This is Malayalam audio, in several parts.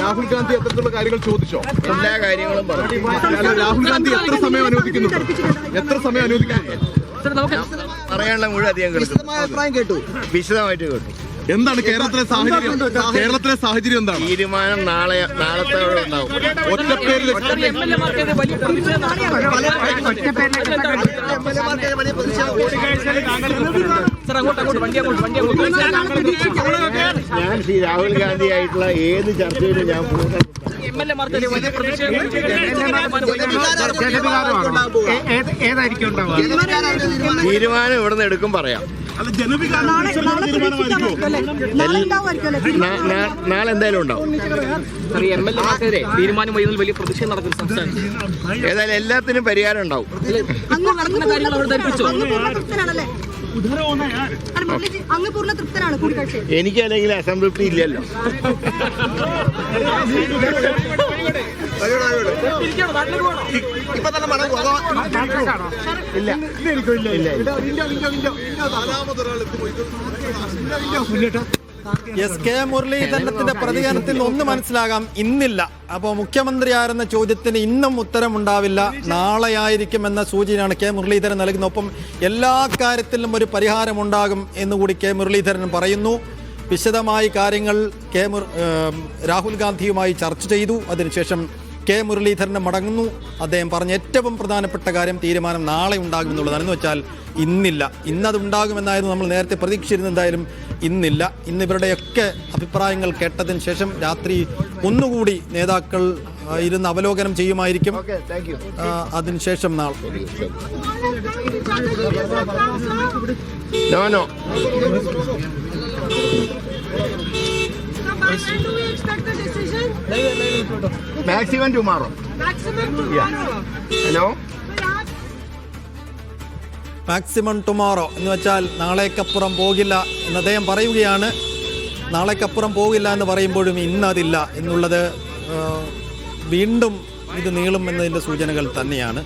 രാഹുൽ ഗാന്ധി അത്തരത്തിലുള്ള കാര്യങ്ങൾ ചോദിച്ചോ? എല്ലാ കാര്യങ്ങളും പറഞ്ഞു. രാഹുൽ ഗാന്ധി എത്ര സമയം അനുവദിക്കുന്നുണ്ട്? പറയാനുള്ള മുഴുവൻ അധികം കേട്ടു, വിശദമായിട്ട് കേട്ടു. എന്താണ് കേരളത്തിലെ സാഹചര്യം എന്താണ്? തീരുമാനം നാളത്തോടെ ഉണ്ടാവും. ഒറ്റപ്പേരിൽ ഞാൻ ശ്രീ രാഹുൽ ഗാന്ധി ആയിട്ടുള്ള ഏത് ചർച്ചയിലും ഞാൻ തീരുമാനം ഇവിടെ നിന്ന് എടുക്കും പറയാം. നാളെ എന്തായാലും ഉണ്ടാവും. ഏതായാലും എല്ലാത്തിനും പരിഹാരം ഉണ്ടാവും. എനിക്കല്ലെങ്കിൽ അസംതൃപ്തി ഇല്ലല്ലോ. കെ മുരളീധരന്റെ പ്രതികരണത്തിൽ ഒന്ന് മനസ്സിലാകാം, ഇന്നില്ല. അപ്പോൾ മുഖ്യമന്ത്രിയായിരുന്ന ചോദ്യത്തിന് ഇന്നും ഉത്തരമുണ്ടാവില്ല, നാളെയായിരിക്കുമെന്ന സൂചനയാണ് കെ മുരളീധരൻ നൽകുന്നത്. ഒപ്പം എല്ലാ കാര്യത്തിലും ഒരു പരിഹാരമുണ്ടാകും എന്നുകൂടി കെ മുരളീധരൻ പറയുന്നു. വിശദമായി കാര്യങ്ങൾ രാഹുൽ ഗാന്ധിയുമായി ചർച്ച ചെയ്തു. അതിനുശേഷം കെ മുരളീധരൻ മടങ്ങുന്നു. അദ്ദേഹം പറഞ്ഞ ഏറ്റവും പ്രധാനപ്പെട്ട കാര്യം തീരുമാനം നാളെ ഉണ്ടാകുമെന്നുള്ളതാണ്. എന്ന് വെച്ചാൽ ഇന്നില്ല. ഇന്നതുണ്ടാകുമെന്നായിരുന്നു നമ്മൾ നേരത്തെ പ്രതീക്ഷിച്ചിരുന്നത്. എന്തായാലും ഇന്നില്ല. ഇന്നിവരുടെയൊക്കെ അഭിപ്രായങ്ങൾ കേട്ടതിന് ശേഷം രാത്രി ഒന്നുകൂടി നേതാക്കൾ ഇരുന്ന് അവലോകനം ചെയ്യുമായിരിക്കും. അതിനുശേഷം നാളെ maximum tomorrow. Hello. Maximum tomorrow എന്ന് വെച്ചാൽ നാളേക്കപ്പുറം പോകില്ല എന്ന് അദ്ദേഹം പറയുകയാണ്. നാളേക്കപ്പുറം പോകില്ല എന്ന് പറയുമ്പോഴും ഇന്നതില്ല എന്നുള്ളത് വീണ്ടും ഇത് നീളും എന്നതിൻ്റെ സൂചനകൾ തന്നെയാണ്.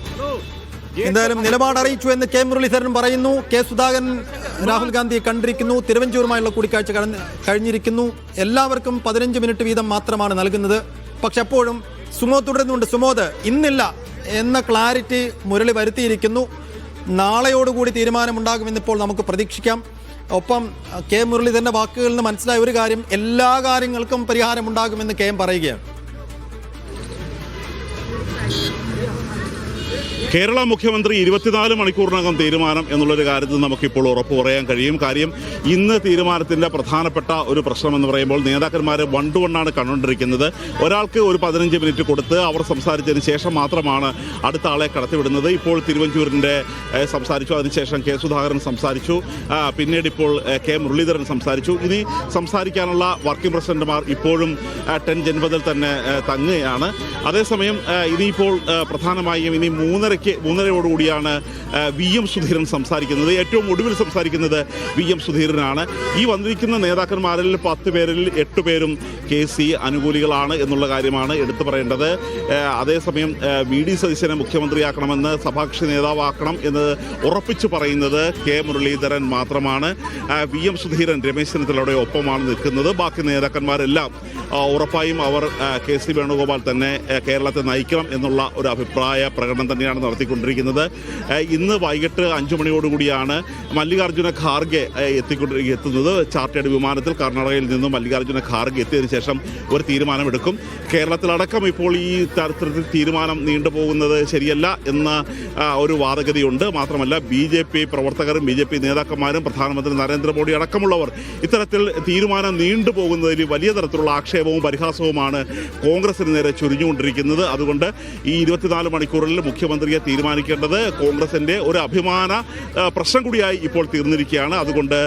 എന്തായാലും നിലപാട് അറിയിച്ചു എന്ന് കെ മുരളീധരൻ പറയുന്നു. കെ സുധാകരൻ രാഹുൽ ഗാന്ധിയെ കണ്ടിരിക്കുന്നു. തിരുവഞ്ചൂരുമായുള്ള കൂടിക്കാഴ്ച കഴിഞ്ഞിരിക്കുന്നു. എല്ലാവർക്കും 15 മിനിറ്റ് വീതം മാത്രമാണ് നൽകുന്നത്. പക്ഷെ അപ്പോഴും സുമോദ് തുടരുന്നുണ്ട്. സുമോദ്, ഇന്നില്ല എന്ന ക്ലാരിറ്റി മുരളി വരുത്തിയിരിക്കുന്നു. നാളെയോടുകൂടി തീരുമാനമുണ്ടാകുമെന്നിപ്പോൾ നമുക്ക് പ്രതീക്ഷിക്കാം. ഒപ്പം കെ മുരളീധരൻ്റെ വാക്കുകളിൽ നിന്ന് മനസ്സിലായ ഒരു കാര്യം, എല്ലാ കാര്യങ്ങൾക്കും പരിഹാരമുണ്ടാകുമെന്ന് കെ എം പറയുകയാണ്. കേരള മുഖ്യമന്ത്രി 24 മണിക്കൂറിനകം തീരുമാനം എന്നുള്ളൊരു കാര്യത്തിൽ നമുക്കിപ്പോൾ ഉറപ്പ് പറയാൻ കഴിയും. കാര്യം ഇന്ന് തീരുമാനത്തിൻ്റെ പ്രധാനപ്പെട്ട ഒരു പ്രശ്നമെന്ന് പറയുമ്പോൾ നേതാക്കന്മാർ വൺ ടു വണ്ണാണ് കണ്ടുകൊണ്ടിരിക്കുന്നത്. ഒരാൾക്ക് ഒരു 15 മിനിറ്റ് കൊടുത്ത് അവർ സംസാരിച്ചതിന് ശേഷം മാത്രമാണ് അടുത്ത ആളെ കടത്തിവിടുന്നത്. ഇപ്പോൾ തിരുവഞ്ചൂരിൻ്റെ സംസാരിച്ചു, അതിനുശേഷം കെ സുധാകരൻ സംസാരിച്ചു, പിന്നീട് ഇപ്പോൾ കെ മുരളീധരൻ സംസാരിച്ചു. ഇനി സംസാരിക്കാനുള്ള വർക്കിംഗ് പ്രസിഡന്റുമാർ ഇപ്പോഴും 10 ജനുവരിയിൽ തന്നെ തങ്ങുകയാണ്. അതേസമയം ഇനിയിപ്പോൾ പ്രധാനമായും ഇനി 3:30 വി എം സുധീരൻ സംസാരിക്കുന്നത്. ഏറ്റവും ഒടുവിൽ സംസാരിക്കുന്നത് വി എം സുധീരനാണ്. ഈ വന്നിരിക്കുന്ന നേതാക്കന്മാരിൽ 10 പേരിൽ 8 പേരും KC അനുകൂലികളാണ് എന്നുള്ള കാര്യമാണ് എടുത്തു പറയേണ്ടത്. അതേസമയം VD സതീശനെ മുഖ്യമന്ത്രിയാക്കണമെന്ന് സഭാകക്ഷി നേതാവാക്കണം എന്ന് ഉറപ്പിച്ചു പറയുന്നത് കെ മുരളീധരൻ മാത്രമാണ്. വി എം സുധീരൻ രമേശ് ചെന്നിത്തലയുടെ ഒപ്പമാണ് നിൽക്കുന്നത്. ബാക്കി നേതാക്കന്മാരെല്ലാം ഉറപ്പായും അവർ KC വേണുഗോപാൽ തന്നെ കേരളത്തെ നയിക്കണം എന്നുള്ള ഒരു അഭിപ്രായ പ്രകടനം തന്നെയാണ് നടത്തിക്കൊണ്ടിരിക്കുന്നത്. ഇന്ന് വൈകിട്ട് 5 മണിയോടുകൂടിയാണ് മല്ലികാർജ്ജുന ഖാർഗെ എത്തുന്നത്. ചാർട്ടേഡ് വിമാനത്തിൽ കർണാടകയിൽ നിന്നും മല്ലികാർജ്ജുന ഖാർഗെ എത്തിയതിനു ശേഷം ഒരു തീരുമാനമെടുക്കും. കേരളത്തിലടക്കം ഇപ്പോൾ ഈ തരത്തിൽ തീരുമാനം നീണ്ടുപോകുന്നത് ശരിയല്ല എന്ന ഒരു വാദഗതിയുണ്ട്. മാത്രമല്ല BJP പ്രവർത്തകരും BJP നേതാക്കന്മാരും പ്രധാനമന്ത്രി നരേന്ദ്രമോദി അടക്കമുള്ളവർ ഇത്തരത്തിൽ തീരുമാനം നീണ്ടുപോകുന്നതിൽ വലിയ തരത്തിലുള്ള ആക്ഷേപവും പരിഹാസവുമാണ് കോൺഗ്രസിന് നേരെ ചുരിഞ്ഞുകൊണ്ടിരിക്കുന്നത്. അതുകൊണ്ട് ഈ 24 മണിക്കൂറിൽ മുഖ്യമന്ത്രിയെ തീരുമാനിക്കേണ്ടത് കോൺഗ്രസിൻ്റെ ഒരു അഭിമാന പ്രശ്നം കൂടിയായി ഇപ്പോൾ തീർന്നിരിക്കുകയാണ്. അതുകൊണ്ട്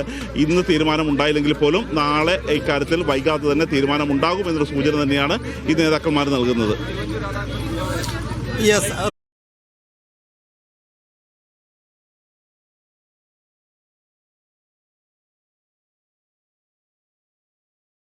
ഇന്ന് തീരുമാനം ഉണ്ടായില്ലെങ്കിൽ പോലും നാളെ ഇക്കാര്യത്തിൽ വൈകാതെ തന്നെ തീരുമാനം ഉണ്ടാകും എന്നൊരു സൂചന തന്നെയാണ് ഈ നേതാക്കന്മാർ നൽകുന്നത്.